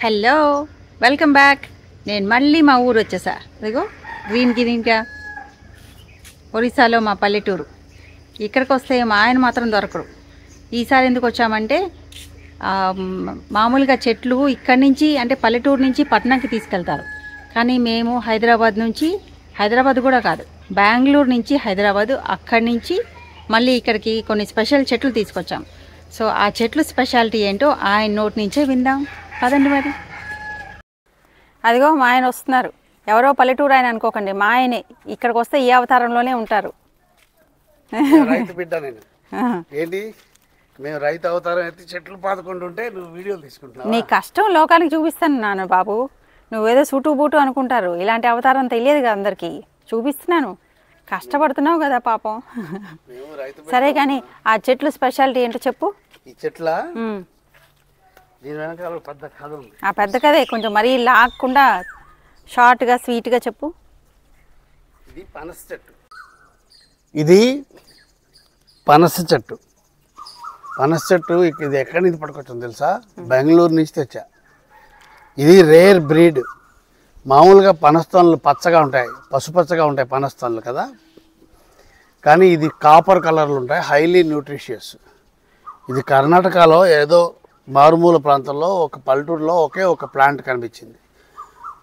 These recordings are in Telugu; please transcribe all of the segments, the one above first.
Hello, welcome back. నేను మళ్ళీ మా ఊరు వచ్చేసా. అదిగో గ్రీన్గా ఒరిస్సాలో మా పల్లెటూరు. ఇక్కడికి వస్తే మా ఆయన మాత్రం దొరకరు. ఈసారి ఎందుకు వచ్చామంటే మామూలుగా చెట్లు ఇక్కడి నుంచి అంటే పల్లెటూరు నుంచి పట్టణంకి తీసుకెళ్తారు. కానీ మేము హైదరాబాద్ కూడా కాదు, బెంగళూరు నుంచి హైదరాబాదు, అక్కడి నుంచి మళ్ళీ ఇక్కడికి కొన్ని స్పెషల్ చెట్లు తీసుకొచ్చాం. సో ఆ చెట్లు స్పెషాలిటీ ఏంటో ఆయన నోటి నుంచే విందాం పదండి. మరి అదిగో మా ఆయన వస్తున్నారు. ఎవరో పల్లెటూరు ఆయన అనుకోకండి, మా ఆయనే. ఇక్కడికి వస్తే ఈ అవతారంలోనే ఉంటారు. రైతు బిడ్డ నేను. ఏంటి మేము రైతు అవతారం అయితే చెట్లు పాదుకుంటుంటే నువ్వు వీడియోలు తీసుకుంటున్నావు. నీ కష్టం లోకానికి చూపిస్తాను నాన్న బాబు. నువ్వేదో సూటు బూటు అనుకుంటారు, ఇలాంటి అవతారం తెలియదు కదా అందరికీ. చూపిస్తున్నాను, కష్టపడుతున్నావు కదా పాపం. సరే కానీ ఆ చెట్లు స్పెషాలిటీ ఏంటో చెప్పు. ఈ చెట్ల దీని వెనకాల పెద్ద కథ ఉంది. ఆ పెద్ద కథే కొంచెం మరీ లాక్కుండా షార్ట్గా స్వీట్గా చెప్పు. ఇది పనస చెట్టు. ఇది పనస చెట్టు. ఇది ఎక్కడి నుంచి పట్టుకొచ్చాను తెలుసా? బెంగళూరు నుంచి తెచ్చా. ఇది రేర్ బ్రీడ్. మామూలుగా పనస్తోన్లు పచ్చగా ఉంటాయి, పసుపచ్చగా ఉంటాయి పనస్తోన్లు కదా, కానీ ఇది కాపర్ కలర్లు ఉంటాయి, హైలీ న్యూట్రిషియస్. ఇది కర్ణాటకలో ఏదో మారుమూల ప్రాంతంలో ఒక పల్లెటూరులో ఒక ప్లాంట్ కనిపించింది.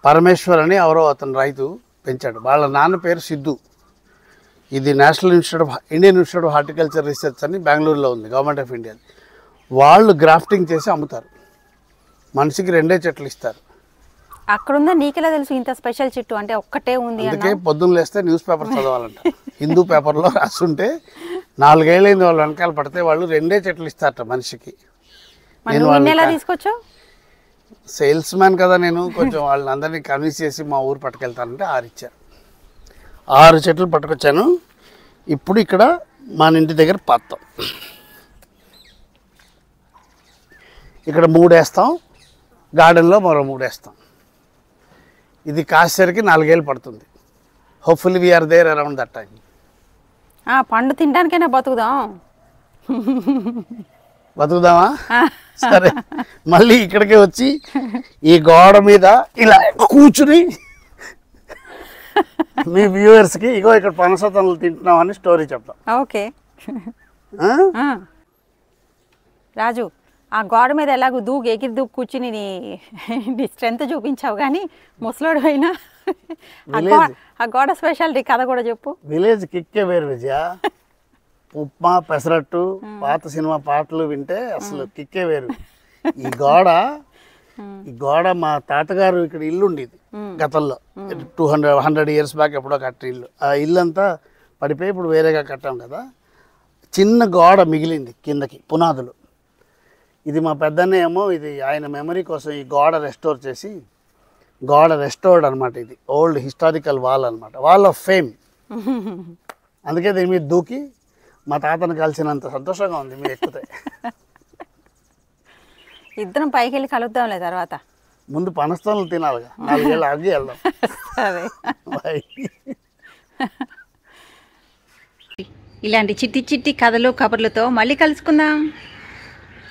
పరమేశ్వర్ అని ఎవరో అతను రైతు పెంచాడు. వాళ్ళ నాన్న పేరు సిద్ధు. ఇది Indian institute of horticulture research అని బెంగళూరులో ఉంది, గవర్నమెంట్ ఆఫ్ ఇండియా. వాళ్ళు గ్రాఫ్టింగ్ చేసి అమ్ముతారు. మనిషికి 2 చెట్లు ఇస్తారు. అక్కడుందా నీకెలా తెలుసు ఇంత స్పెషల్ చెట్టు అంటే ఒక్కటే ఉంది? అందుకే పొద్దున్న లేస్తే న్యూస్ పేపర్ చదవాలంట. హిందూ పేపర్లో రాస్తుంటే 4 ఏళ్ళైంది వాళ్ళు వెనకాల పడితే వాళ్ళు 2 చెట్లు ఇస్తారట మనిషికి. తీసుకొచ్చావు? సేల్స్ మ్యాన్ కదా నేను, కొంచెం వాళ్ళని అందరినీ కన్విన్స్ చేసి మా ఊరు పట్టుకెళ్తానంటే 6 ఇచ్చారు. 6 చెట్లు పట్టుకొచ్చాను. ఇప్పుడు ఇక్కడ మన ఇంటి దగ్గర పాతాం. ఇక్కడ 3 వేస్తాం, గార్డెన్లో మరో 3 వేస్తాం. ఇది కాసేసరికి 4 ఏళ్ళు పడుతుంది. Hopefully we're there around that time. పండు తినడానికైనా బతుకుదామా? సరే, మళ్ళీ ఇక్కడికే వచ్చి ఈ గోడ మీద ఇలా కూర్చుని మీ వ్యూవర్స్కి ఇగో ఇక్కడ పనసతనలు తింటున్నామని స్టోరీ చెప్తాం. ఓకే రాజు, ఆ గోడ మీద ఎలాగో ఎగిరి దూకు కూర్చుని నీ స్ట్రెంత్ చూపించావు, కానీ ముసలోడు అయినా ఆ గోడ స్పెషాలిటీ కథ కూడా చెప్పు. విలేజ్ కిక్కే వేరు విజయ. ఉప్మా, పెసరట్టు, పాత సినిమా పాటలు వింటే అసలు కిక్కే వేరు. ఈ గోడ మా తాతగారు ఇక్కడ ఇల్లు ఉండేది గతంలో, 100 ఇయర్స్ బ్యాక్ ఎప్పుడో కట్టిన ఇల్లు. ఆ ఇల్లు అంతా పడిపోయి ఇప్పుడు వేరేగా కట్టాం కదా. చిన్న గోడ మిగిలింది కిందకి, పునాదులు. ఇది మా పెద్దన్న ఏమో ఇది ఆయన మెమరీ కోసం ఈ గోడ రెస్టోర్ చేసి, గోడ రెస్టోర్డ్ అనమాట. ఇది ఓల్డ్ హిస్టారికల్ వాల్ అనమాట, వాల్ ఆఫ్ ఫేమ్. అందుకే దీని మీద దూకి మా తాతను కలిసినంత సంతోషంగా ఉంది మీరు ఎక్కితే. ఇద్దరం పైకి వెళ్ళి కలుద్దాంలే తర్వాత. ముందు పనస్తోన్లు తినాలిగా, 4 ఏళ్ళు ఆగి వెళ్దాం. ఇలాంటి చిట్టి చిట్టి కథలు కబుర్లతో మళ్ళీ కలుసుకుందాం.